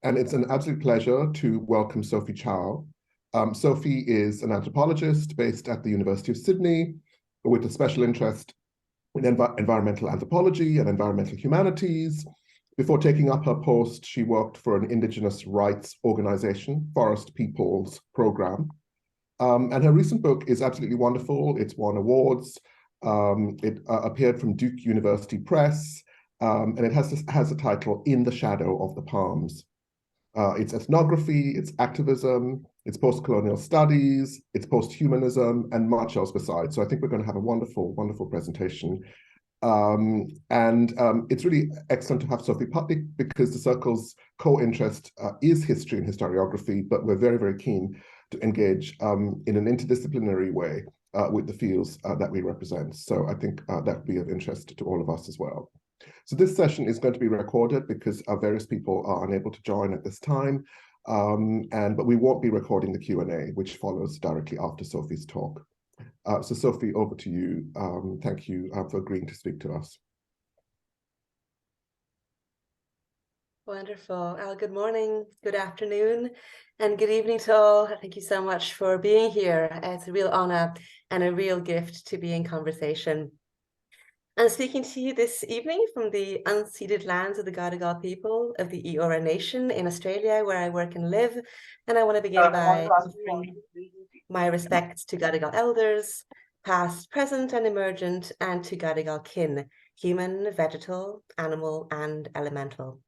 And it's an absolute pleasure to welcome Sophie Chao. Sophie is an anthropologist based at the University of Sydney with a special interest in environmental anthropology and environmental humanities. Before taking up her post, she worked for an Indigenous rights organization, Forest Peoples Program. And her recent book is absolutely wonderful. It's won awards. It appeared from Duke University Press, and it has the title In the Shadow of the Palms. It's ethnography, it's activism, it's post-colonial studies, it's post-humanism, and much else besides. So I think we're going to have a wonderful, wonderful presentation. It's really excellent to have Sophie Putney because the Circle's co-interest is history and historiography, but we're very, very keen to engage in an interdisciplinary way with the fields that we represent. So I think that would be of interest to all of us as well. So this session is going to be recorded because various people are unable to join at this time, but we won't be recording the Q&A, which follows directly after Sophie's talk. So Sophie, over to you. Thank you for agreeing to speak to us. Wonderful. Good morning, good afternoon, and good evening to all. Thank you so much for being here. It's a real honor and a real gift to be in conversation. I'm speaking to you this evening from the unceded lands of the Gadigal people of the Eora Nation in Australia, where I work and live. And I want to begin by offering my respects to Gadigal elders, past, present, and emergent, and to Gadigal kin, human, vegetal, animal, and elemental.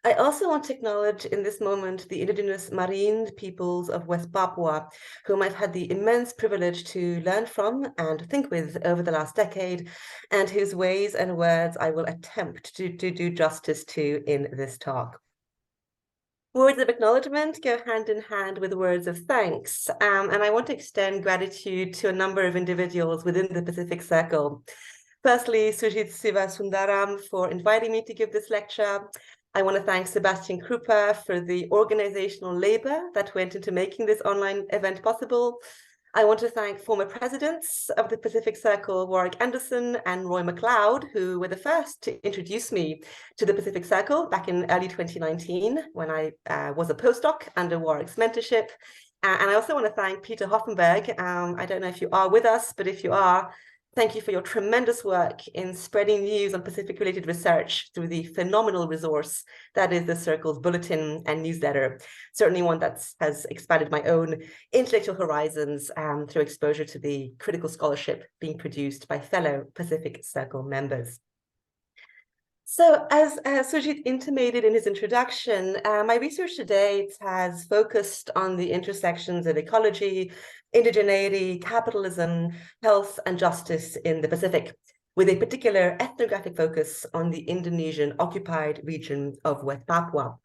I also want to acknowledge in this moment the Indigenous Marind peoples of West Papua, whom I've had the immense privilege to learn from and think with over the last decade, and whose ways and words I will attempt to do justice to in this talk. Words of acknowledgement go hand in hand with words of thanks, and I want to extend gratitude to a number of individuals within the Pacific Circle. Firstly, Sujit Sivasundaram for inviting me to give this lecture. I want to thank Sebastian Krupa for the organizational labor that went into making this online event possible. I want to thank former presidents of the Pacific Circle, Warwick Anderson and Roy McLeod, who were the first to introduce me to the Pacific Circle back in early 2019 when I was a postdoc under Warwick's mentorship. And I also want to thank Peter Hoffenberg. I don't know if you are with us, but if you are, thank you for your tremendous work in spreading news on Pacific-related research through the phenomenal resource that is the Circle's bulletin and newsletter. Certainly one that has expanded my own intellectual horizons through exposure to the critical scholarship being produced by fellow Pacific Circle members. So as Sujit intimated in his introduction, my research to date has focused on the intersections of ecology, indigeneity, capitalism, health, and justice in the Pacific, with a particular ethnographic focus on the Indonesian occupied region of West Papua.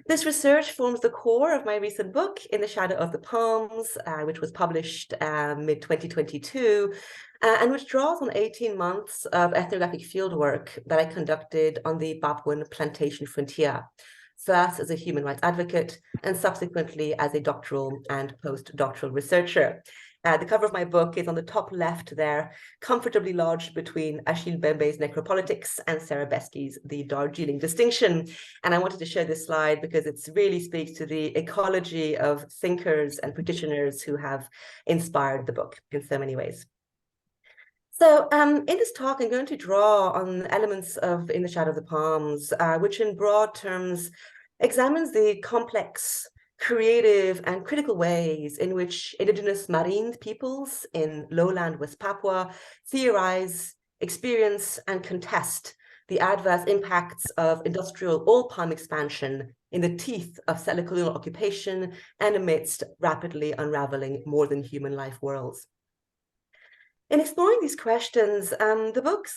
This research forms the core of my recent book, In the Shadow of the Palms, which was published mid-2022, and which draws on 18 months of ethnographic fieldwork that I conducted on the Papuan plantation frontier, first as a human rights advocate and subsequently as a doctoral and postdoctoral researcher. The cover of my book is on the top left there, comfortably lodged between Achille Mbembe's Necropolitics and Sarah Besky's The Darjeeling Distinction. And I wanted to show this slide because it really speaks to the ecology of thinkers and practitioners who have inspired the book in so many ways. So in this talk, I'm going to draw on elements of In the Shadow of the Palms, which in broad terms examines the complex, creative and critical ways in which Indigenous Marind peoples in lowland West Papua theorize, experience and contest the adverse impacts of industrial oil palm expansion in the teeth of settler colonial occupation and amidst rapidly unraveling more than human life worlds. In exploring these questions, the book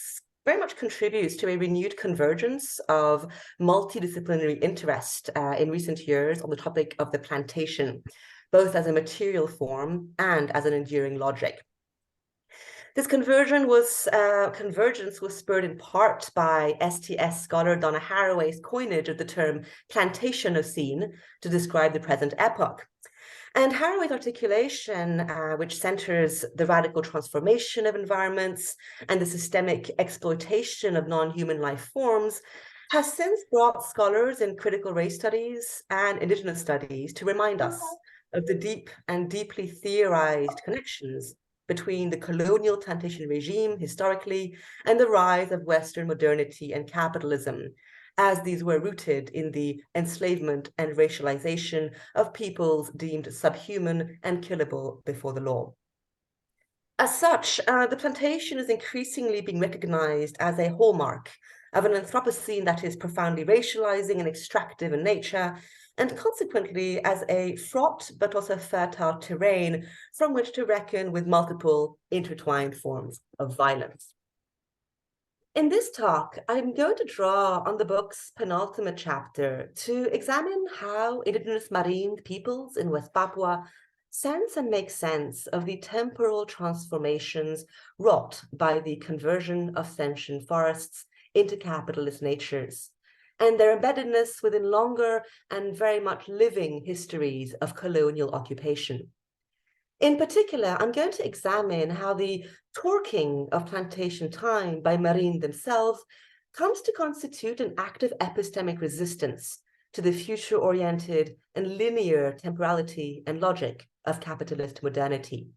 very much contributes to a renewed convergence of multidisciplinary interest in recent years on the topic of the plantation, both as a material form and as an enduring logic. This convergence was spurred in part by STS scholar Donna Haraway's coinage of the term plantationocene to describe the present epoch. And Haraway's articulation, which centers the radical transformation of environments and the systemic exploitation of non-human life forms, has since brought scholars in critical race studies and Indigenous studies to remind us of the deep and deeply theorized connections between the colonial plantation regime historically and the rise of Western modernity and capitalism, as these were rooted in the enslavement and racialization of peoples deemed subhuman and killable before the law. As such, the plantation is increasingly being recognized as a hallmark of an Anthropocene that is profoundly racializing and extractive in nature, and consequently as a fraught but also fertile terrain from which to reckon with multiple intertwined forms of violence. In this talk, I'm going to draw on the book's penultimate chapter to examine how Indigenous Marind peoples in West Papua sense and make sense of the temporal transformations wrought by the conversion of sentient forests into capitalist natures, and their embeddedness within longer and very much living histories of colonial occupation. In particular, I'm going to examine how the torquing of plantation time by Marind themselves comes to constitute an active epistemic resistance to the future-oriented and linear temporality and logic of capitalist modernity.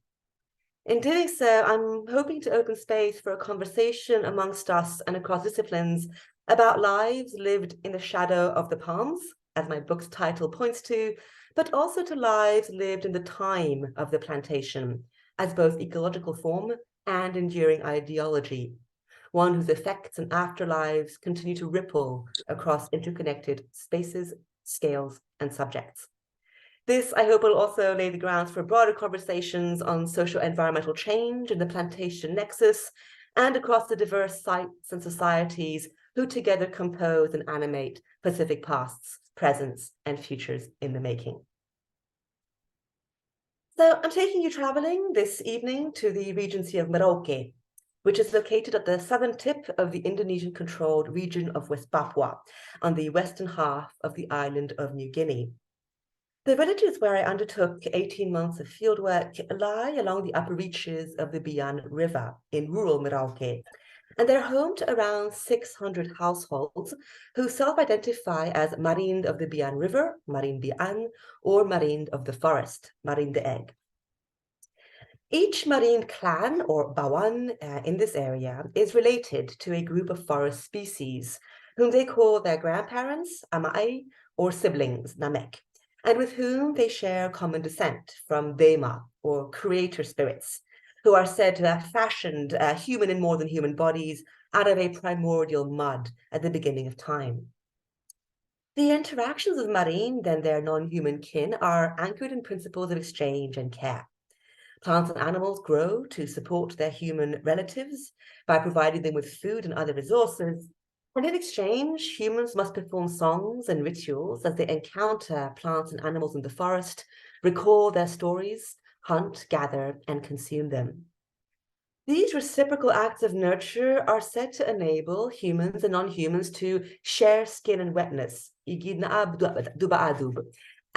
In doing so, I'm hoping to open space for a conversation amongst us and across disciplines about lives lived in the shadow of the palms, as my book's title points to, but also to lives lived in the time of the plantation, as both ecological form and enduring ideology, one whose effects and afterlives continue to ripple across interconnected spaces, scales, and subjects. This, I hope, will also lay the grounds for broader conversations on socio-environmental change in the plantation nexus and across the diverse sites and societies who together compose and animate Pacific pasts, presents, and futures in the making. So I'm taking you traveling this evening to the Regency of Merauke, which is located at the southern tip of the Indonesian-controlled region of West Papua on the western half of the island of New Guinea. The villages where I undertook 18 months of fieldwork lie along the upper reaches of the Bian River in rural Merauke, and they're home to around 600 households who self-identify as Marind of the Bian River, Marind Bian, or Marind of the Forest, Marind the Egg. Each Marind clan, or Bawan, in this area is related to a group of forest species, whom they call their grandparents, Amai, or siblings, Namek, and with whom they share common descent from Dema, or creator spirits, who are said to have fashioned human and more than human bodies out of a primordial mud at the beginning of time. The interactions of Marind and their non-human kin are anchored in principles of exchange and care. Plants and animals grow to support their human relatives by providing them with food and other resources, and in exchange, humans must perform songs and rituals as they encounter plants and animals in the forest, recall their stories, hunt, gather, and consume them. These reciprocal acts of nurture are said to enable humans and non-humans to share skin and wetness, a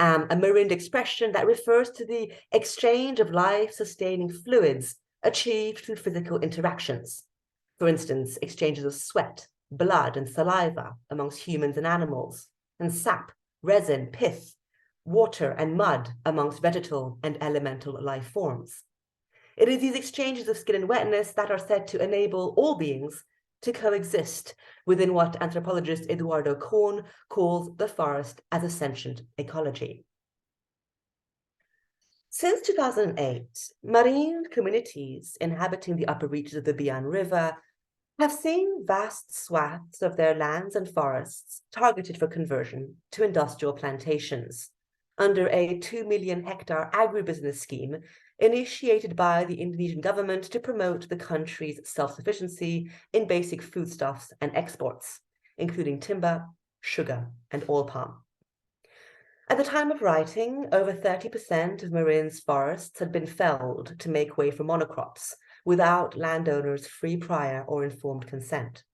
Marind expression that refers to the exchange of life-sustaining fluids achieved through physical interactions. For instance, exchanges of sweat, blood, and saliva amongst humans and animals, and sap, resin, pith, water, and mud amongst vegetal and elemental life forms. It is these exchanges of skin and wetness that are said to enable all beings to coexist within what anthropologist Eduardo Kohn calls the forest as a sentient ecology. Since 2008, marine communities inhabiting the upper reaches of the Bian River have seen vast swaths of their lands and forests targeted for conversion to industrial plantations under a 2 million hectare agribusiness scheme initiated by the Indonesian government to promote the country's self-sufficiency in basic foodstuffs and exports, including timber, sugar, and oil palm. At the time of writing, over 30% of Marind's forests had been felled to make way for monocrops without landowners' free prior or informed consent.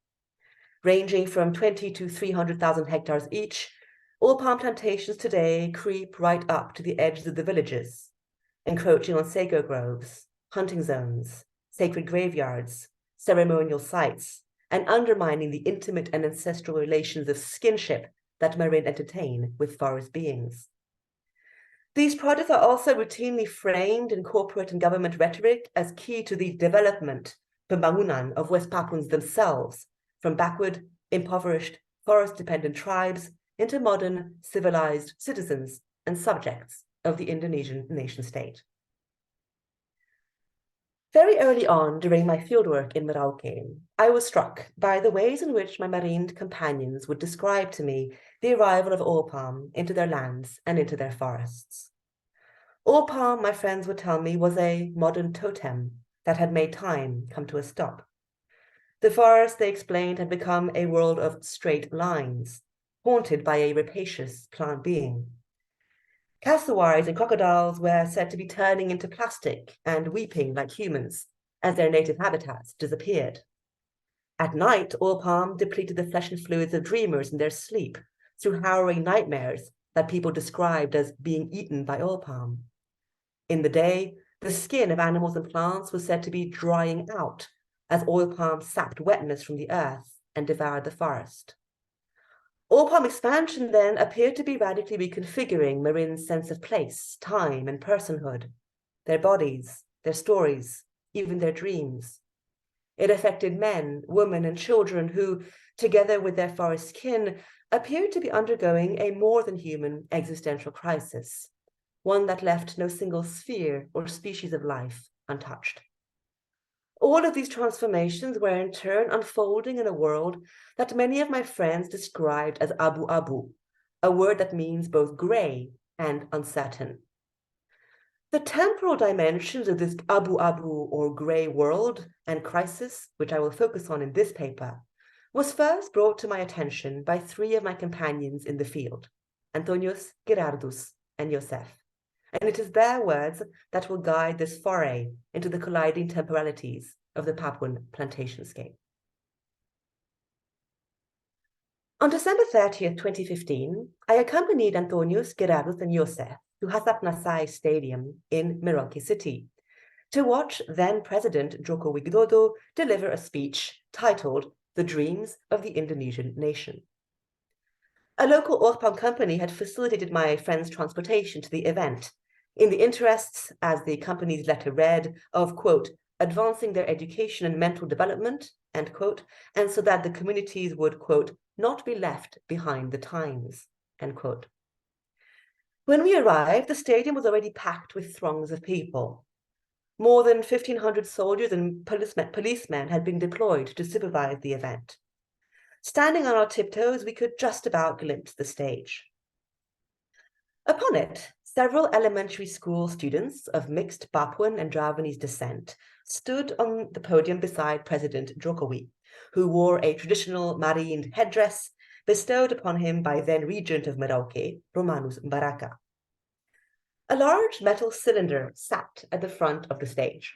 Ranging from 20 to 300,000 hectares each, oil palm plantations today creep right up to the edges of the villages, encroaching on sago groves, hunting zones, sacred graveyards, ceremonial sites, and undermining the intimate and ancestral relations of skinship that Marind entertain with forest beings. These projects are also routinely framed in corporate and government rhetoric as key to the development, pembangunan, of West Papuans themselves, from backward, impoverished, forest-dependent tribes into modern, civilized citizens and subjects of the Indonesian nation-state. Very early on during my fieldwork in Merauke, I was struck by the ways in which my Marind companions would describe to me the arrival of oil palm into their lands and into their forests. Oil palm, my friends would tell me, was a modern totem that had made time come to a stop. The forest, they explained, had become a world of straight lines, haunted by a rapacious plant being. Cassowaries and crocodiles were said to be turning into plastic and weeping like humans as their native habitats disappeared. At night, oil palm depleted the flesh and fluids of dreamers in their sleep through harrowing nightmares that people described as being eaten by oil palm. In the day, the skin of animals and plants was said to be drying out as oil palm sapped wetness from the earth and devoured the forest. Oil palm expansion then appeared to be radically reconfiguring Marind's sense of place, time, and personhood, their bodies, their stories, even their dreams. It affected men, women, and children who, together with their forest kin, appeared to be undergoing a more than human existential crisis, one that left no single sphere or species of life untouched. All of these transformations were in turn unfolding in a world that many of my friends described as abu-abu, a word that means both grey and uncertain. The temporal dimensions of this abu-abu or grey world and crisis, which I will focus on in this paper, was first brought to my attention by three of my companions in the field, Antonius, Gerardus, and Joseph. And it is their words that will guide this foray into the colliding temporalities of the Papuan plantation scape. On December 30th, 2015, I accompanied Antonius, Gerardus, and Joseph to Hasap Nasai Stadium in Merauke City to watch then-President Joko Widodo deliver a speech titled "The Dreams of the Indonesian Nation." A local oil palm company had facilitated my friend's transportation to the event, in the interests, as the company's letter read, of, quote, advancing their education and mental development, end quote, and so that the communities would, quote, not be left behind the times, end quote. When we arrived, the stadium was already packed with throngs of people. More than 1,500 soldiers and policemen had been deployed to supervise the event. Standing on our tiptoes, we could just about glimpse the stage. Upon it, several elementary school students of mixed Papuan and Javanese descent stood on the podium beside President Jokowi, who wore a traditional Marind headdress bestowed upon him by then-regent of Merauke, Romanus Baraka. A large metal cylinder sat at the front of the stage.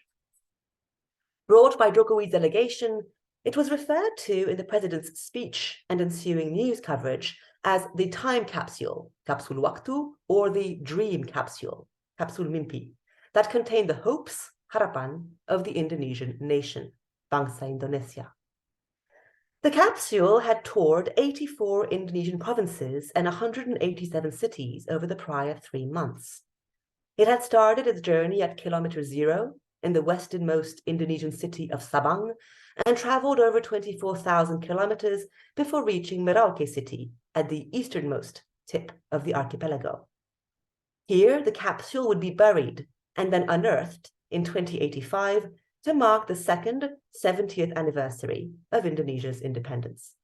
Brought by Jokowi's delegation, it was referred to in the president's speech and ensuing news coverage as the time capsule, kapsul waktu, or the dream capsule, kapsul mimpi, that contained the hopes, harapan, of the Indonesian nation, Bangsa Indonesia. The capsule had toured 84 Indonesian provinces and 187 cities over the prior 3 months. It had started its journey at kilometer 0 in the westernmost Indonesian city of Sabang and traveled over 24,000 kilometers before reaching Merauke city at the easternmost tip of the archipelago. Here, the capsule would be buried and then unearthed in 2085 to mark the second 70th anniversary of Indonesia's independence.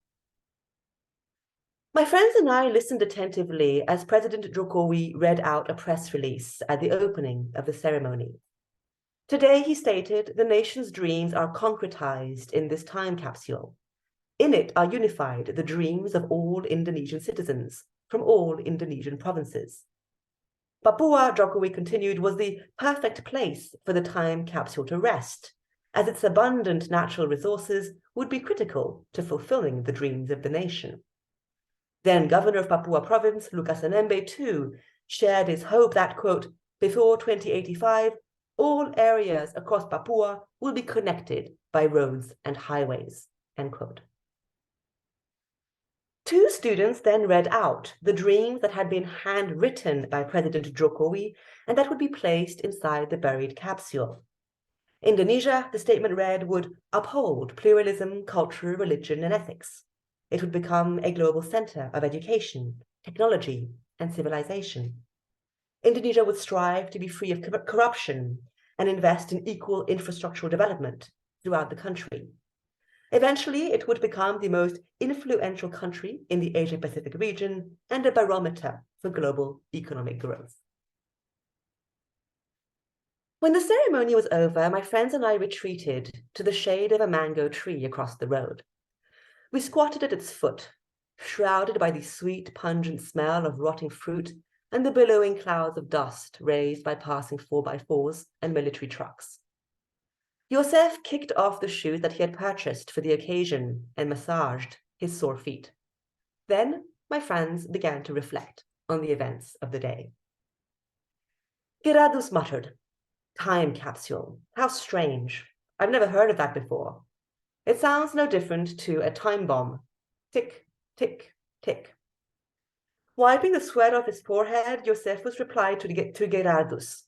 My friends and I listened attentively as President Jokowi read out a press release at the opening of the ceremony. Today, he stated, the nation's dreams are concretized in this time capsule. In it are unified the dreams of all Indonesian citizens from all Indonesian provinces. Papua, Jokowi continued, was the perfect place for the time capsule to rest, as its abundant natural resources would be critical to fulfilling the dreams of the nation. Then Governor of Papua Province, Lukas Nmb, too, shared his hope that, quote, before 2085, all areas across Papua will be connected by roads and highways, end quote. Two students then read out the dreams that had been handwritten by President Jokowi and that would be placed inside the buried capsule. Indonesia, the statement read, would uphold pluralism, culture, religion, and ethics. It would become a global center of education, technology, and civilization. Indonesia would strive to be free of corruption and invest in equal infrastructural development throughout the country. Eventually, it would become the most influential country in the Asia-Pacific region and a barometer for global economic growth. When the ceremony was over, my friends and I retreated to the shade of a mango tree across the road. We squatted at its foot, shrouded by the sweet, pungent smell of rotting fruit and the billowing clouds of dust raised by passing 4x4s and military trucks. Yosef kicked off the shoes that he had purchased for the occasion and massaged his sore feet. Then my friends began to reflect on the events of the day. Giradus muttered, "Time capsule, how strange. I've never heard of that before. It sounds no different to a time bomb. Tick, tick, tick." Wiping the sweat off his forehead, Josephus replied to Gerardus,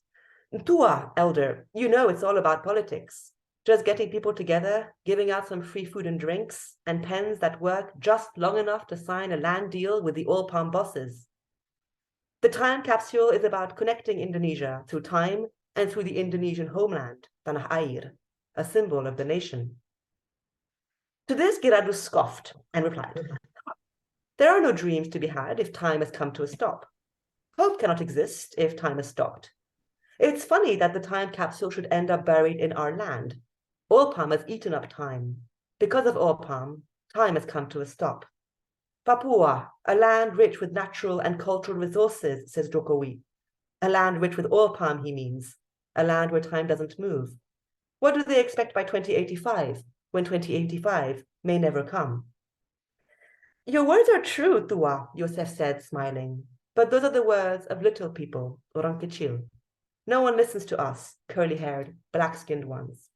"Tua, elder, you know it's all about politics. Just getting people together, giving out some free food and drinks, and pens that work just long enough to sign a land deal with the oil palm bosses. The time capsule is about connecting Indonesia through time and through the Indonesian homeland, Tanah Air, a symbol of the nation." To this, Gerardus scoffed and replied, "There are no dreams to be had if time has come to a stop. Hope cannot exist if time has stopped. It's funny that the time capsule should end up buried in our land. Oil palm has eaten up time. Because of oil palm, time has come to a stop. Papua, a land rich with natural and cultural resources, says Jokowi. A land rich with oil palm, he means. A land where time doesn't move. What do they expect by 2085, when 2085 may never come?" "Your words are true, Tua," Yosef said, smiling. "But those are the words of little people, orang kecil. No one listens to us, curly-haired, black-skinned ones."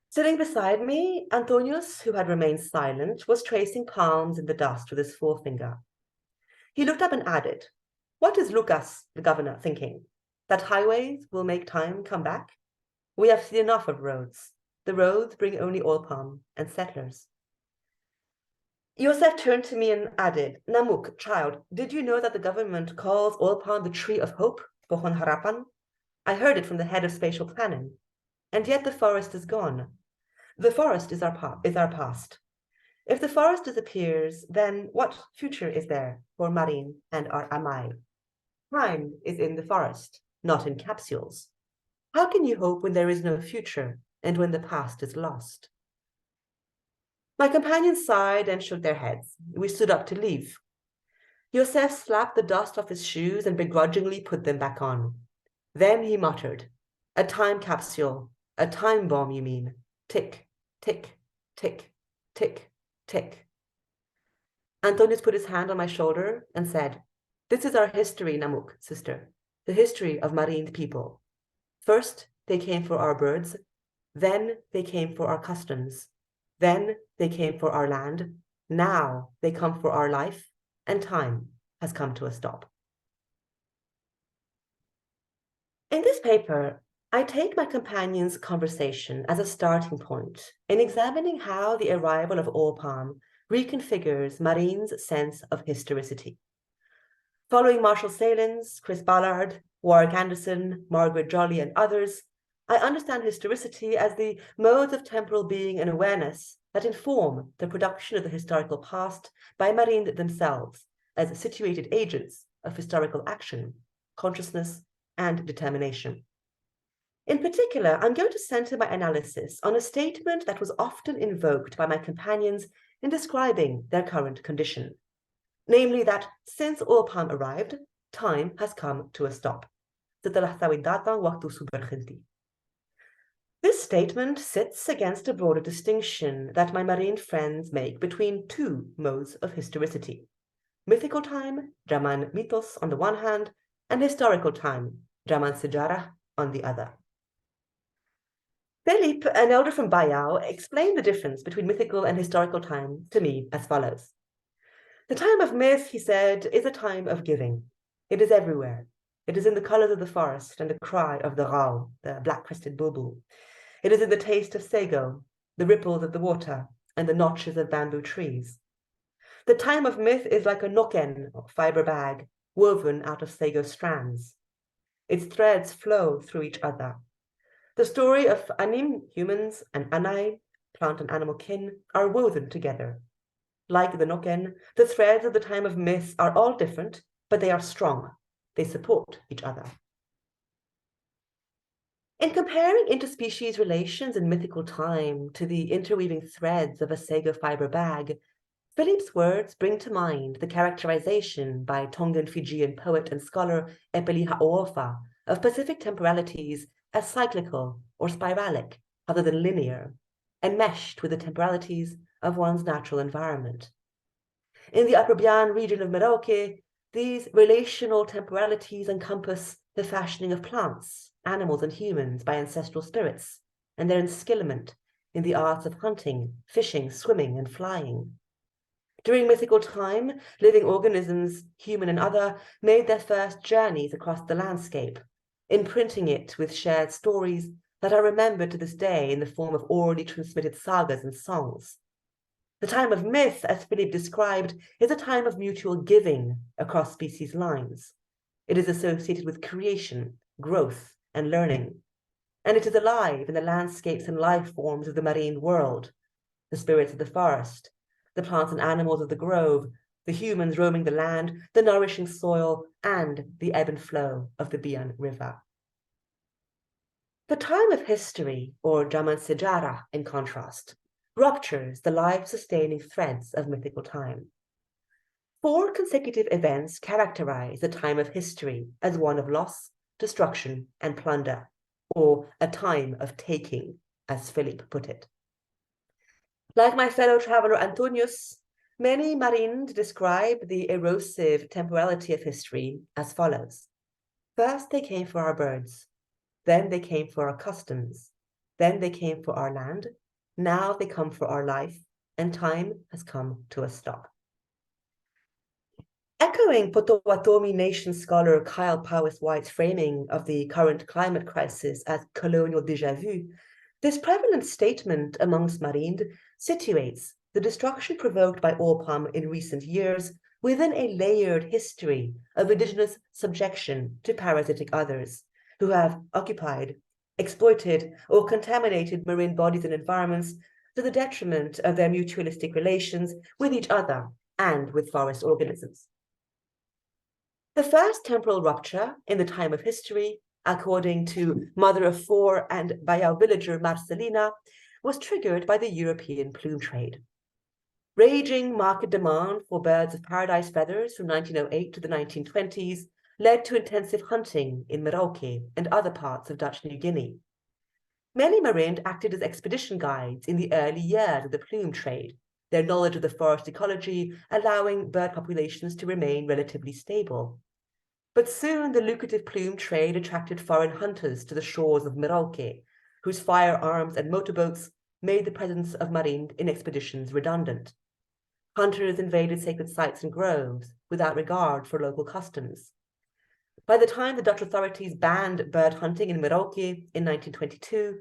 Sitting beside me, Antonius, who had remained silent, was tracing palms in the dust with his forefinger. He looked up and added, "What is Lucas, the governor, thinking? That highways will make time come back? We have seen enough of roads. The roads bring only oil palm and settlers." Yosef turned to me and added, "Namuk, child, did you know that the government calls oil palm the tree of hope, Pohon Harapan? I heard it from the head of spatial planning. And yet the forest is gone. The forest is our past. If the forest disappears, then what future is there for Marind and our Amai? Time is in the forest, not in capsules. How can you hope when there is no future and when the past is lost?" My companions sighed and shook their heads. We stood up to leave. Yosef slapped the dust off his shoes and begrudgingly put them back on. Then he muttered, "A time capsule, a time bomb, you mean? Tick, tick, tick, tick, tick." Antonius put his hand on my shoulder and said, "This is our history, Namuk, sister, the history of Marind people. First, they came for our birds. Then they came for our customs. Then they came for our land. Now they come for our life, and time has come to a stop." In this paper, I take my companion's conversation as a starting point in examining how the arrival of oil palm reconfigures Marind's sense of historicity. Following Marshall Salins, Chris Ballard, Warwick Anderson, Margaret Jolly, and others, I understand historicity as the modes of temporal being and awareness that inform the production of the historical past by Marind themselves as situated agents of historical action, consciousness, and determination. In particular, I'm going to center my analysis on a statement that was often invoked by my companions in describing their current condition, namely that since oil palm arrived, time has come to a stop. Setelah sawit datang, waktu sudah berhenti. This statement sits against a broader distinction that my Marind friends make between two modes of historicity: mythical time, zaman mitos on the one hand, and historical time, zaman sejarah on the other. Philippe, an elder from Bayao, explained the difference between mythical and historical time to me as follows. The time of myth, he said, is a time of giving. It is everywhere. It is in the colors of the forest and the cry of the rao, the black-crested bulbul. It is in the taste of sago, the ripples of the water, and the notches of bamboo trees. The time of myth is like a noken, or fiber bag, woven out of sago strands. Its threads flow through each other. The story of anim, humans, and anai, plant and animal kin, are woven together. Like the noken, the threads of the time of myth are all different, but they are strong. They support each other. In comparing interspecies relations in mythical time to the interweaving threads of a sago fiber bag, Philippe's words bring to mind the characterization by Tongan Fijian poet and scholar Epeli Ha'ofa of Pacific temporalities as cyclical or spiralic rather than linear, enmeshed with the temporalities of one's natural environment. In the Upper Bian region of Merauke, these relational temporalities encompass the fashioning of plants, animals, and humans by ancestral spirits, and their enskillement in the arts of hunting, fishing, swimming, and flying. During mythical time, living organisms, human and other, made their first journeys across the landscape, imprinting it with shared stories that are remembered to this day in the form of orally transmitted sagas and songs. The time of myth, as Philippe described, is a time of mutual giving across species lines. It is associated with creation, growth, and learning, and it is alive in the landscapes and life forms of the marine world, the spirits of the forest, the plants and animals of the grove, the humans roaming the land, the nourishing soil, and the ebb and flow of the Bian River. The time of history, or Jaman Sejarah, in contrast, ruptures the life-sustaining threads of mythical time. 4 consecutive events characterize the time of history as one of loss, destruction, and plunder, or a time of taking, as Philippe put it. Like my fellow traveler Antonius, many Marind describe the erosive temporality of history as follows. First, they came for our birds. Then they came for our customs. Then they came for our land. Now they come for our life, and time has come to a stop. Echoing Potawatomi nation scholar Kyle Powys White's framing of the current climate crisis as colonial déjà vu, this prevalent statement amongst Marind situates the destruction provoked by oil palm in recent years within a layered history of indigenous subjection to parasitic others who have occupied, exploited, or contaminated marine bodies and environments to the detriment of their mutualistic relations with each other and with forest organisms. The first temporal rupture in the time of history, according to mother of 4 and Bayao villager Marcelina, was triggered by the European plume trade. Raging market demand for birds of paradise feathers from 1908 to the 1920s led to intensive hunting in Merauke and other parts of Dutch New Guinea. Many Marind acted as expedition guides in the early years of the plume trade, their knowledge of the forest ecology allowing bird populations to remain relatively stable. But soon the lucrative plume trade attracted foreign hunters to the shores of Merauke, whose firearms and motorboats made the presence of Marind in expeditions redundant. Hunters invaded sacred sites and groves without regard for local customs. By the time the Dutch authorities banned bird hunting in Merauke in 1922,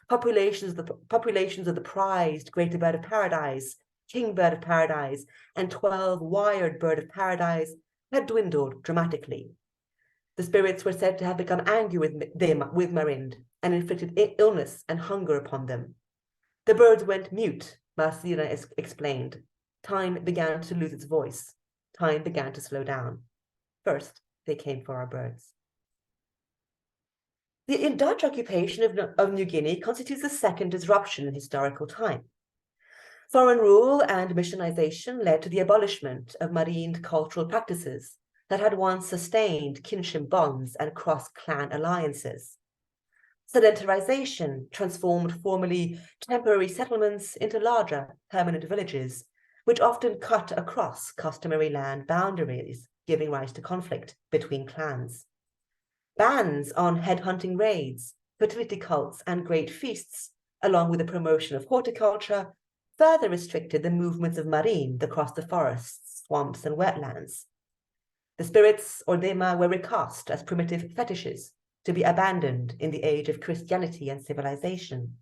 populations of the prized greater bird of paradise, king bird of paradise, and 12 wired bird of paradise had dwindled dramatically. The spirits were said to have become angry with Marind and inflicted illness and hunger upon them. The birds went mute, Marcelina explained. Time began to lose its voice. Time began to slow down. First, they came for our birds. The Dutch occupation of New Guinea constitutes the second disruption in historical time. Foreign rule and missionization led to the abolishment of Marind cultural practices that had once sustained kinship bonds and cross-clan alliances. Sedentarization transformed formerly temporary settlements into larger permanent villages, which often cut across customary land boundaries, giving rise to conflict between clans. Bans on headhunting raids, fertility cults, and great feasts along with the promotion of horticulture, further restricted the movements of Marind across the forests, swamps, and wetlands. The spirits, or Dema, were recast as primitive fetishes to be abandoned in the age of Christianity and civilization.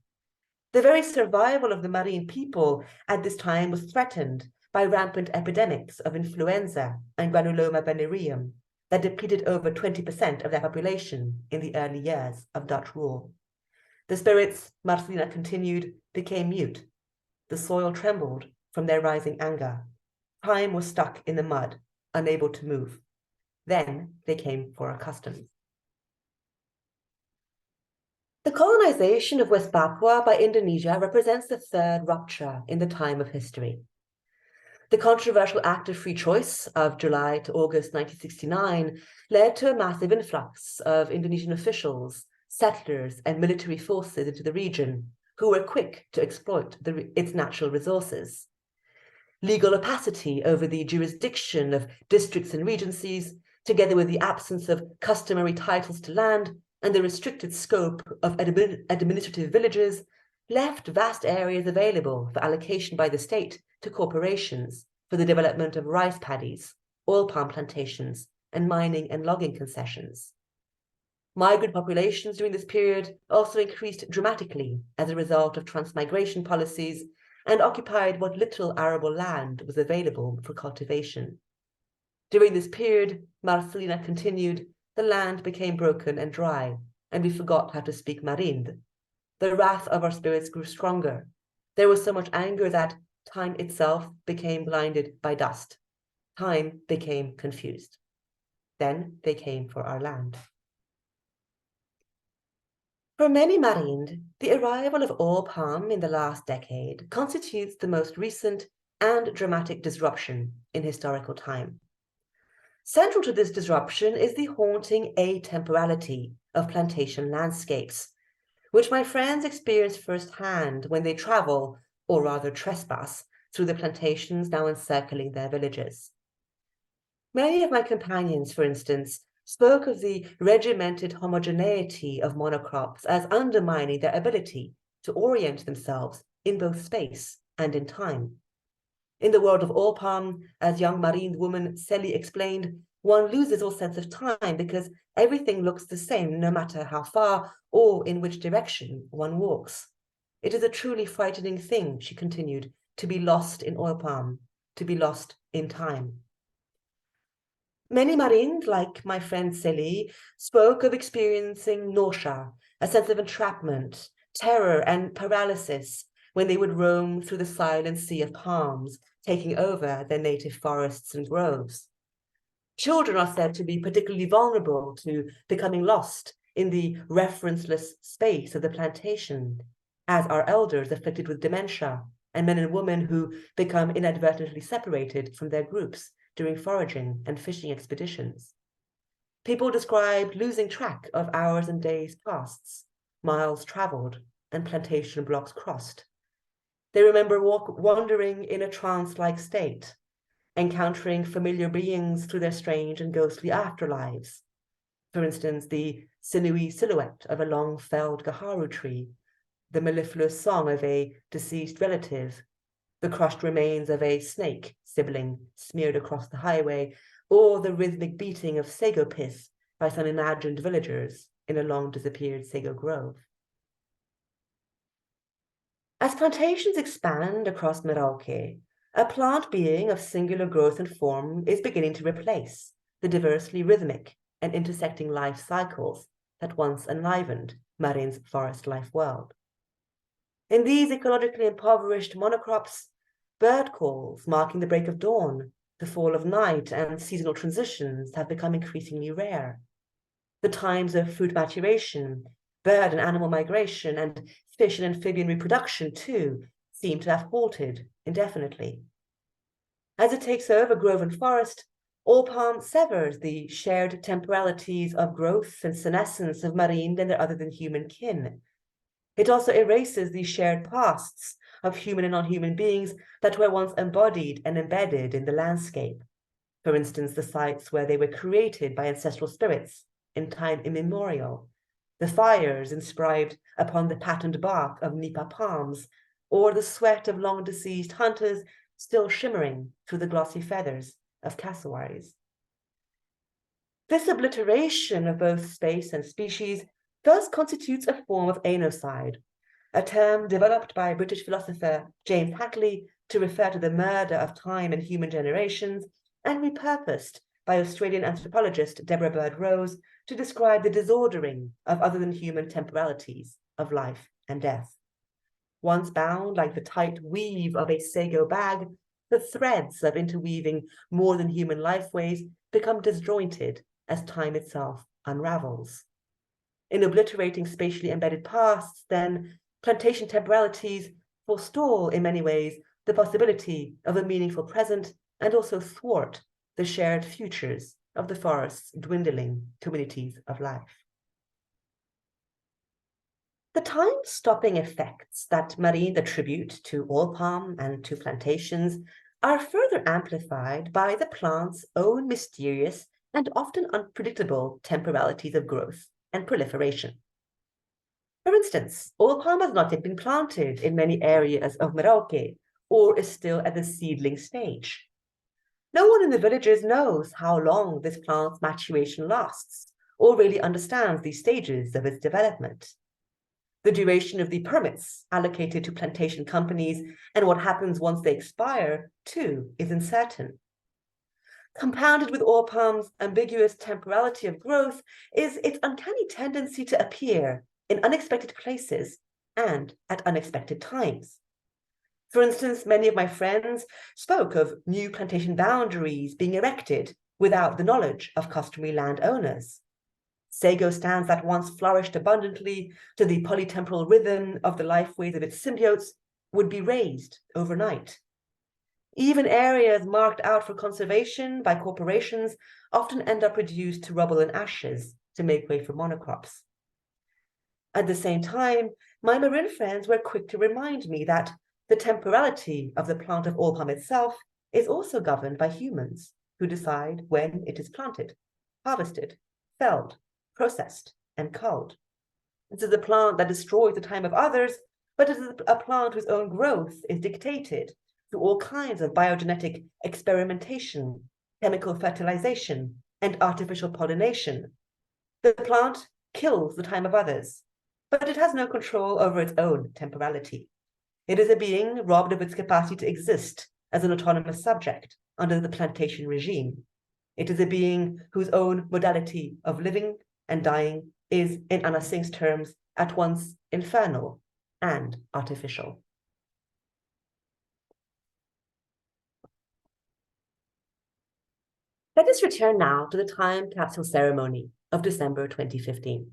The very survival of the Marind people at this time was threatened by rampant epidemics of influenza and granuloma venereum that depleted over 20% of their population in the early years of Dutch rule. The spirits, Marcelina continued, became mute. The soil trembled from their rising anger. Time was stuck in the mud, unable to move. Then they came for our customs. The colonization of West Papua by Indonesia represents the third rupture in the time of history. The controversial Act of Free Choice of July to August 1969 led to a massive influx of Indonesian officials, settlers, and military forces into the region, who were quick to exploit its natural resources. Legal opacity over the jurisdiction of districts and regencies, together with the absence of customary titles to land and the restricted scope of administrative villages, left vast areas available for allocation by the state to corporations for the development of rice paddies, oil palm plantations, and mining and logging concessions. Migrant populations during this period also increased dramatically as a result of transmigration policies and occupied what little arable land was available for cultivation. During this period, Marcelina continued, the land became broken and dry, and we forgot how to speak Marind. The wrath of our spirits grew stronger. There was so much anger that time itself became blinded by dust. Time became confused. Then they came for our land. For many Marind, the arrival of oil palm in the last decade constitutes the most recent and dramatic disruption in historical time. Central to this disruption is the haunting atemporality of plantation landscapes, which my friends experience firsthand when they travel, or rather trespass, through the plantations now encircling their villages. Many of my companions, for instance, spoke of the regimented homogeneity of monocrops as undermining their ability to orient themselves in both space and in time. In the world of oil palm, as young Marind woman Sally explained, one loses all sense of time because everything looks the same no matter how far or in which direction one walks. It is a truly frightening thing, she continued, to be lost in oil palm, to be lost in time. Many Marind, like my friend Sally, spoke of experiencing nausea, a sense of entrapment, terror, and paralysis when they would roam through the silent sea of palms, taking over their native forests and groves. Children are said to be particularly vulnerable to becoming lost in the referenceless space of the plantation, as are elders afflicted with dementia and men and women who become inadvertently separated from their groups during foraging and fishing expeditions. People described losing track of hours and days passed, miles traveled, and plantation blocks crossed. They remember wandering in a trance-like state, encountering familiar beings through their strange and ghostly afterlives. For instance, the sinewy silhouette of a long-felled gaharu tree, the mellifluous song of a deceased relative, the crushed remains of a snake sibling smeared across the highway, or the rhythmic beating of sago pith by some imagined villagers in a long-disappeared sago grove. As plantations expand across Merauke, a plant being of singular growth and form is beginning to replace the diversely rhythmic and intersecting life cycles that once enlivened Marind's forest life world. In these ecologically impoverished monocrops, bird calls marking the break of dawn, the fall of night, and seasonal transitions have become increasingly rare. The times of fruit maturation, bird and animal migration, and fish and amphibian reproduction, too, seem to have halted indefinitely. As it takes over grove and forest, oil palm severs the shared temporalities of growth and senescence of Marind and their other-than-human kin. It also erases the shared pasts of human and non-human beings that were once embodied and embedded in the landscape. For instance, the sites where they were created by ancestral spirits in time immemorial, the fires inscribed upon the patterned bark of nipa palms, or the sweat of long-deceased hunters still shimmering through the glossy feathers of cassowaries. This obliteration of both space and species thus constitutes a form of anocide, a term developed by British philosopher James Hatley to refer to the murder of time and human generations, and repurposed by Australian anthropologist Deborah Bird Rose to describe the disordering of other than human temporalities of life and death. Once bound like the tight weave of a sago bag, the threads of interweaving more than human lifeways become disjointed as time itself unravels. In obliterating spatially embedded pasts, then, plantation temporalities forestall in many ways the possibility of a meaningful present and also thwart the shared futures of the forest's dwindling communities of life. The time-stopping effects that Marind attribute to oil palm and to plantations are further amplified by the plant's own mysterious and often unpredictable temporalities of growth and proliferation. For instance, oil palm has not yet been planted in many areas of Merauke, or is still at the seedling stage. No one in the villages knows how long this plant's maturation lasts, or really understands the stages of its development. The duration of the permits allocated to plantation companies and what happens once they expire, too, is uncertain. Compounded with oil palm's ambiguous temporality of growth is its uncanny tendency to appear in unexpected places and at unexpected times. For instance, many of my friends spoke of new plantation boundaries being erected without the knowledge of customary landowners. Sago stands that once flourished abundantly to the polytemporal rhythm of the lifeways of its symbiotes would be razed overnight. Even areas marked out for conservation by corporations often end up reduced to rubble and ashes to make way for monocrops. At the same time, my Marin friends were quick to remind me that the temporality of the plant of oil palm itself is also governed by humans who decide when it is planted, harvested, felled, processed, and culled. This is a plant that destroys the time of others, but it is a plant whose own growth is dictated through all kinds of biogenetic experimentation, chemical fertilization, and artificial pollination. The plant kills the time of others, but it has no control over its own temporality. It is a being robbed of its capacity to exist as an autonomous subject under the plantation regime. It is a being whose own modality of living and dying is, in Anna Singh's terms, at once infernal and artificial. Let us return now to the time capsule ceremony of December 2015.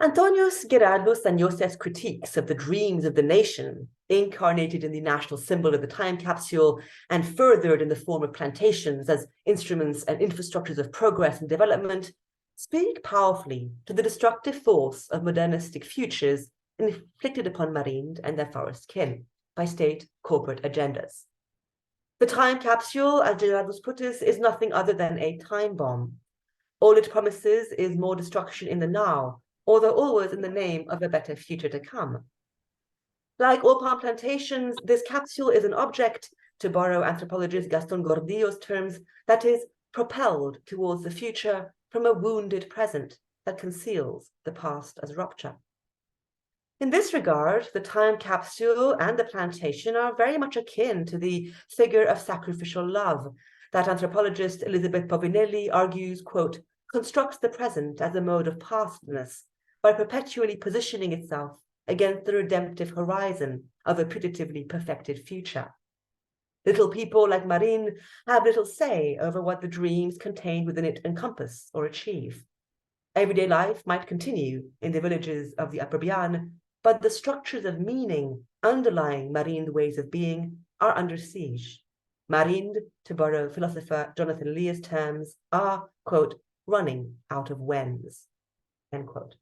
Antonios Gerardos and Josef's critiques of the dreams of the nation, incarnated in the national symbol of the time capsule and furthered in the form of plantations as instruments and infrastructures of progress and development, speak powerfully to the destructive force of modernistic futures inflicted upon Marind and their forest kin by state corporate agendas. The time capsule, as Gerardos put it, is nothing other than a time bomb. All it promises is more destruction in the now, although always in the name of a better future to come. Like all palm plantations, this capsule is an object, to borrow anthropologist Gaston Gordillo's terms, that is propelled towards the future from a wounded present that conceals the past as rupture. In this regard, the time capsule and the plantation are very much akin to the figure of sacrificial love that anthropologist Elizabeth Povinelli argues, quote, constructs the present as a mode of pastness by perpetually positioning itself against the redemptive horizon of a putatively perfected future. Little people like Marind have little say over what the dreams contained within it encompass or achieve. Everyday life might continue in the villages of the Upper Bian, but the structures of meaning underlying Marind ways of being are under siege. Marind, to borrow philosopher Jonathan Lear's terms, are, quote, running out of whens, end quote.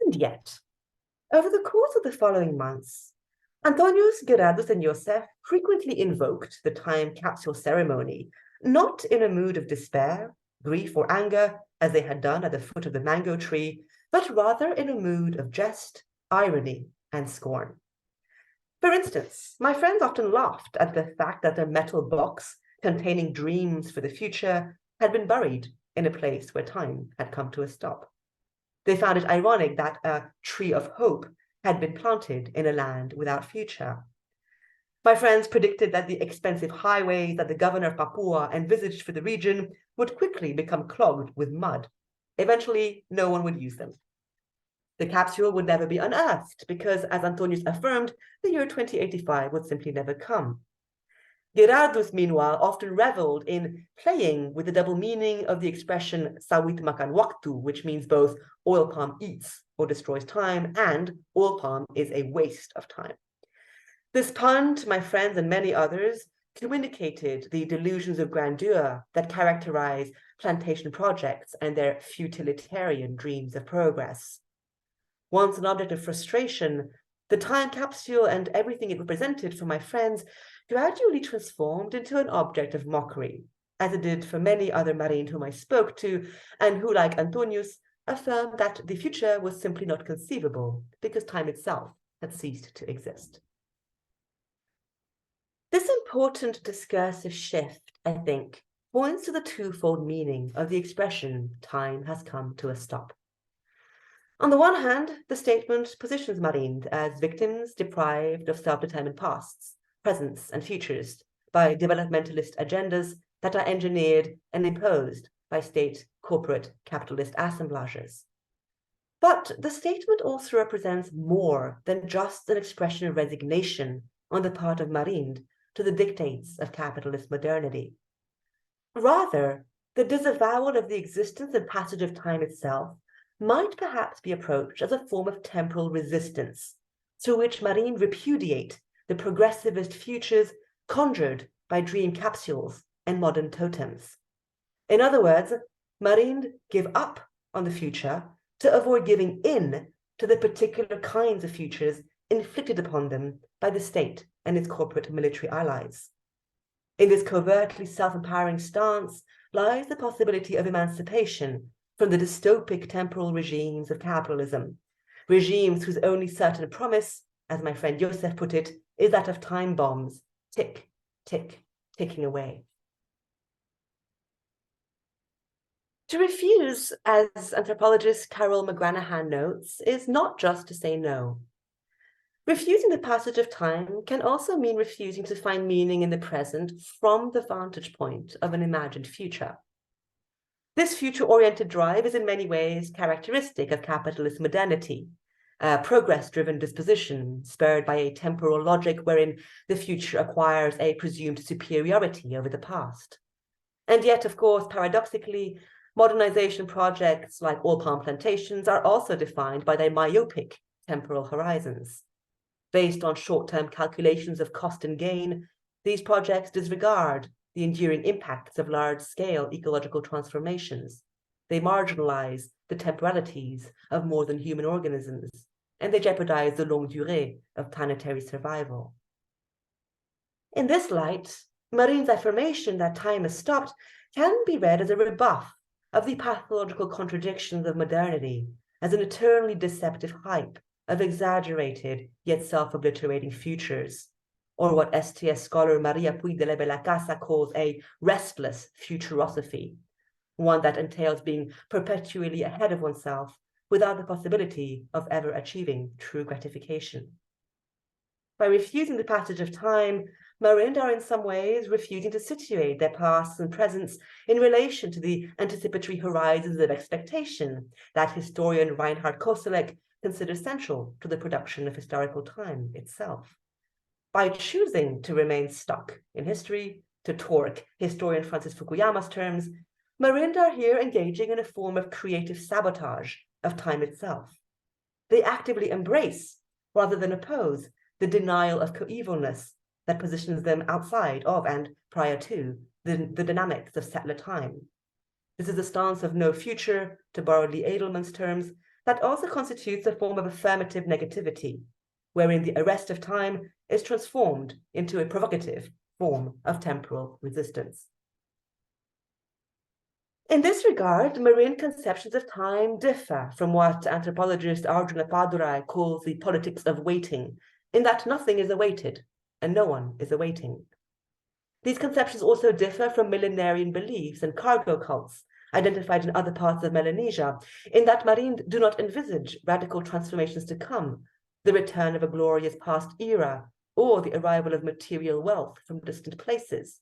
And yet, over the course of the following months, Antonios Gerardos and Josef frequently invoked the time capsule ceremony, not in a mood of despair, grief or anger, as they had done at the foot of the mango tree, but rather in a mood of jest, irony, and scorn. For instance, my friends often laughed at the fact that their metal box containing dreams for the future had been buried in a place where time had come to a stop. They found it ironic that a tree of hope had been planted in a land without future. My friends predicted that the expensive highways that the governor of Papua envisaged for the region would quickly become clogged with mud. Eventually, no one would use them. The capsule would never be unearthed because, as Antonius affirmed, the year 2085 would simply never come. Gerardus, meanwhile, often reveled in playing with the double meaning of the expression sawit makan waktu, which means both oil palm eats or destroys time and oil palm is a waste of time. This pun, to my friends and many others, communicated the delusions of grandeur that characterize plantation projects and their futilitarian dreams of progress. Once an object of frustration, the time capsule and everything it represented for my friends gradually transformed into an object of mockery, as it did for many other Marind whom I spoke to, and who, like Antonius, affirmed that the future was simply not conceivable because time itself had ceased to exist. This important discursive shift, I think, points to the twofold meaning of the expression time has come to a stop. On the one hand, the statement positions Marind as victims deprived of self-determined pasts, presents, and futures by developmentalist agendas that are engineered and imposed by state, corporate, capitalist assemblages. But the statement also represents more than just an expression of resignation on the part of Marind to the dictates of capitalist modernity. Rather, the disavowal of the existence and passage of time itself might perhaps be approached as a form of temporal resistance, through which Marind repudiate the progressivist futures conjured by dream capsules and modern totems. In other words, Marind give up on the future to avoid giving in to the particular kinds of futures inflicted upon them by the state and its corporate military allies. In this covertly self-empowering stance lies the possibility of emancipation from the dystopic temporal regimes of capitalism, regimes whose only certain promise, as my friend Joseph put it, is that of time bombs, tick, tick, ticking away. To refuse, as anthropologist Carol McGranahan notes, is not just to say no. Refusing the passage of time can also mean refusing to find meaning in the present from the vantage point of an imagined future. This future-oriented drive is in many ways characteristic of capitalist modernity, a progress-driven disposition spurred by a temporal logic wherein the future acquires a presumed superiority over the past. And yet, of course, paradoxically, modernization projects like oil palm plantations are also defined by their myopic temporal horizons. Based on short-term calculations of cost and gain, these projects disregard the enduring impacts of large-scale ecological transformations. They marginalize the temporalities of more than human organisms, and they jeopardize the longue durée of planetary survival. In this light, Marind's affirmation that time has stopped can be read as a rebuff of the pathological contradictions of modernity, as an eternally deceptive hype of exaggerated yet self-obliterating futures, or what STS scholar Maria Puig de la Bellacasa calls a restless futurosophy, one that entails being perpetually ahead of oneself without the possibility of ever achieving true gratification. By refusing the passage of time, Marind are in some ways refusing to situate their pasts and presents in relation to the anticipatory horizons of expectation that historian Reinhard Koselleck considers central to the production of historical time itself. By choosing to remain stuck in history, to torque historian Francis Fukuyama's terms, Marind are here engaging in a form of creative sabotage of time itself. They actively embrace, rather than oppose, the denial of coevalness that positions them outside of and prior to the dynamics of settler time. This is a stance of no future, to borrow Lee Edelman's terms, that also constitutes a form of affirmative negativity, wherein the arrest of time is transformed into a provocative form of temporal resistance. In this regard, marine conceptions of time differ from what anthropologist Arjuna Padurai calls the politics of waiting, in that nothing is awaited and no one is awaiting. These conceptions also differ from millenarian beliefs and cargo cults identified in other parts of Melanesia, in that Marind do not envisage radical transformations to come, the return of a glorious past era, or the arrival of material wealth from distant places.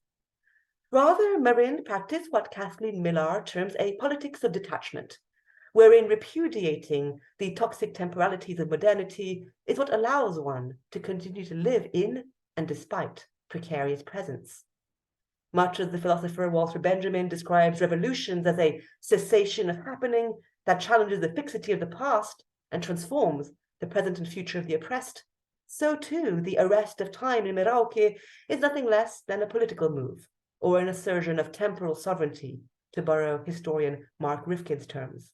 Rather, Marind practice what Kathleen Millar terms a politics of detachment, wherein repudiating the toxic temporalities of modernity is what allows one to continue to live in and despite precarious presence. Much as the philosopher Walter Benjamin describes revolutions as a cessation of happening that challenges the fixity of the past and transforms the present and future of the oppressed, so too the arrest of time in Merauke is nothing less than a political move, or an assertion of temporal sovereignty, to borrow historian Mark Rifkin's terms.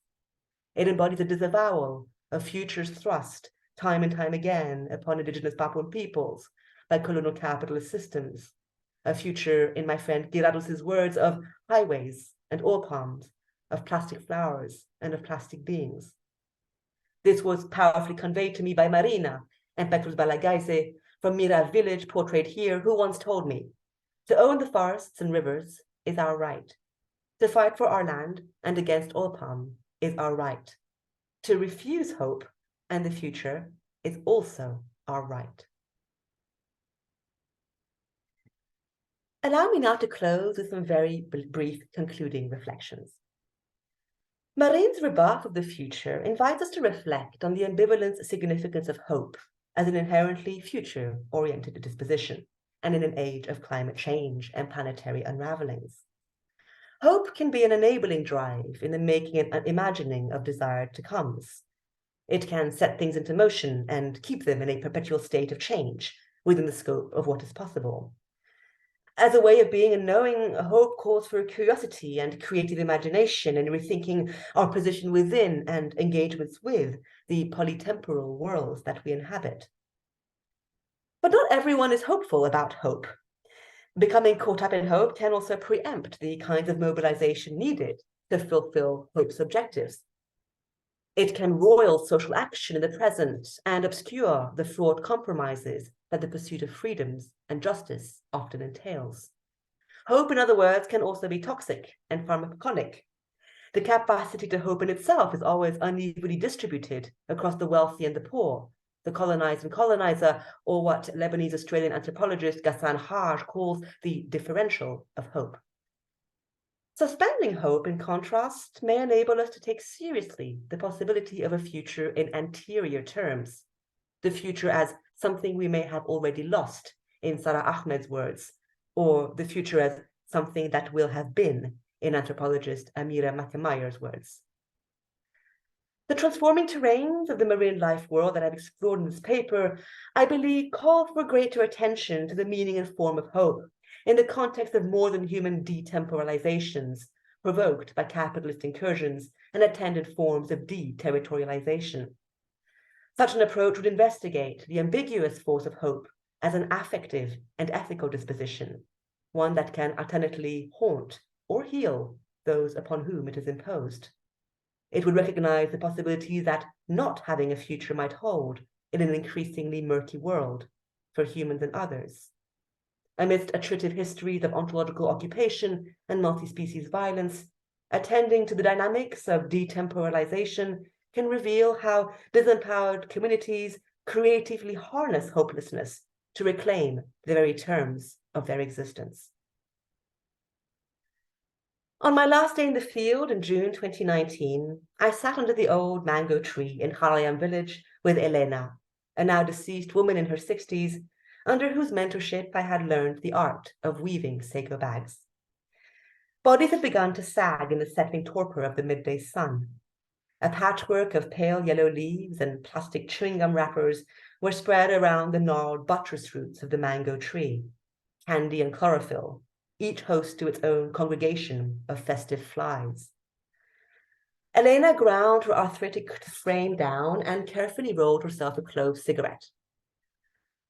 It embodies a disavowal of futures thrust time and time again upon indigenous Papuan peoples by colonial capitalist systems, a future, in my friend Girardos's words, of highways and oil palms, of plastic flowers and of plastic beings. This was powerfully conveyed to me by Marina and Petrus Balagaise from Mira village portrayed here, who once told me, to own the forests and rivers is our right. To fight for our land and against oil palm is our right. To refuse hope and the future is also our right. Allow me now to close with some very brief concluding reflections. Marind's rebuff of the future invites us to reflect on the ambivalent significance of hope as an inherently future-oriented disposition, and in an age of climate change and planetary unravelings. Hope can be an enabling drive in the making and imagining of desired to-comes. It can set things into motion and keep them in a perpetual state of change within the scope of what is possible. As a way of being and knowing, hope calls for curiosity and creative imagination and rethinking our position within and engagements with the polytemporal worlds that we inhabit. But not everyone is hopeful about hope. Becoming caught up in hope can also preempt the kinds of mobilization needed to fulfill hope's objectives. It can roil social action in the present and obscure the fraught compromises that the pursuit of freedoms and justice often entails. Hope, in other words, can also be toxic and pharmacogenic. The capacity to hope in itself is always unevenly distributed across the wealthy and the poor, the colonized and colonizer, or what Lebanese-Australian anthropologist Ghassan Haj calls the differential of hope. Suspending hope, in contrast, may enable us to take seriously the possibility of a future in anterior terms, the future as something we may have already lost, in Sarah Ahmed's words, or the future as something that will have been, in anthropologist Amira Matemeyer's words. The transforming terrains of the marine life world that I've explored in this paper, I believe, call for greater attention to the meaning and form of hope in the context of more than human detemporalizations provoked by capitalist incursions and attendant forms of deterritorialization. Such an approach would investigate the ambiguous force of hope as an affective and ethical disposition, one that can alternately haunt or heal those upon whom it is imposed. It would recognize the possibilities that not having a future might hold in an increasingly murky world for humans and others. Amidst attritive histories of ontological occupation and multispecies violence, attending to the dynamics of detemporalization can reveal how disempowered communities creatively harness hopelessness to reclaim the very terms of their existence. On my last day in the field in June 2019, I sat under the old mango tree in Halayam village with Elena, a now deceased woman in her 60s, under whose mentorship I had learned the art of weaving sago bags. Bodies had begun to sag in the settling torpor of the midday sun. A patchwork of pale yellow leaves and plastic chewing gum wrappers were spread around the gnarled buttress roots of the mango tree, candy and chlorophyll, each host to its own congregation of festive flies. Elena ground her arthritic frame down and carefully rolled herself a clove cigarette.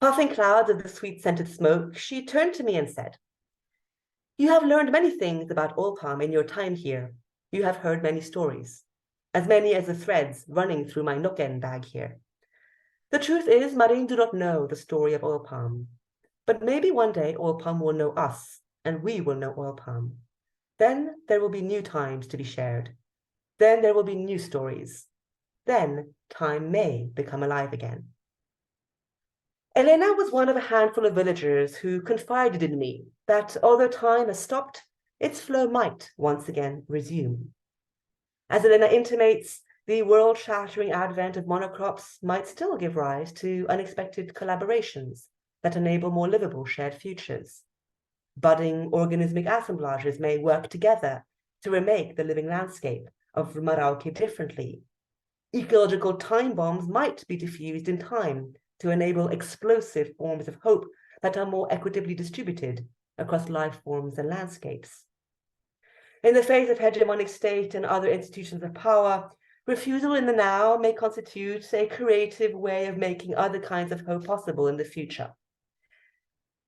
Puffing clouds of the sweet-scented smoke, she turned to me and said, "You have learned many things about oil palm in your time here, You have heard many stories, as many as the threads running through my noken bag here. The truth is, Marind do not know the story of oil palm, but maybe one day oil palm will know us, and we will know oil palm. Then there will be new times to be shared. Then there will be new stories. Then time may become alive again. Elena was one of a handful of villagers who confided in me that although time has stopped, its flow might once again resume. As Elena intimates, the world-shattering advent of monocrops might still give rise to unexpected collaborations that enable more livable shared futures. Budding organismic assemblages may work together to remake the living landscape of Merauke differently. Ecological time bombs might be diffused in time to enable explosive forms of hope that are more equitably distributed across life forms and landscapes. In the face of hegemonic state and other institutions of power, refusal in the now may constitute a creative way of making other kinds of hope possible in the future.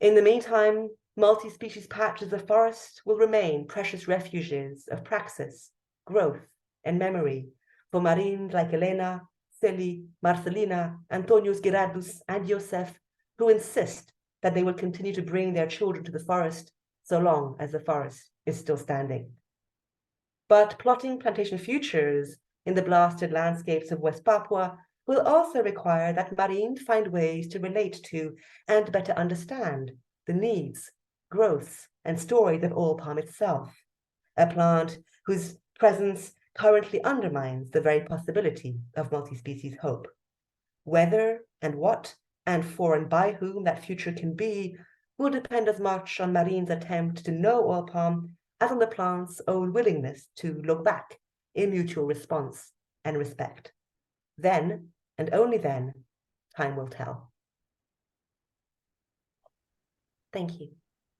In the meantime, multi-species patches of forest will remain precious refuges of praxis, growth, and memory for Marind like Elena, Celi, Marcelina, Antonius Gerardus, and Joseph, who insist that they will continue to bring their children to the forest so long as the forest is still standing. But plotting plantation futures in the blasted landscapes of West Papua will also require that Marind find ways to relate to and better understand the needs, growths, and stories of oil palm itself, a plant whose presence currently undermines the very possibility of multi-species hope. Whether and what and for and by whom that future can be will depend as much on Marind's attempt to know oil palm as on the plant's own willingness to look back in mutual response and respect. Then, and only then, time will tell. Thank you.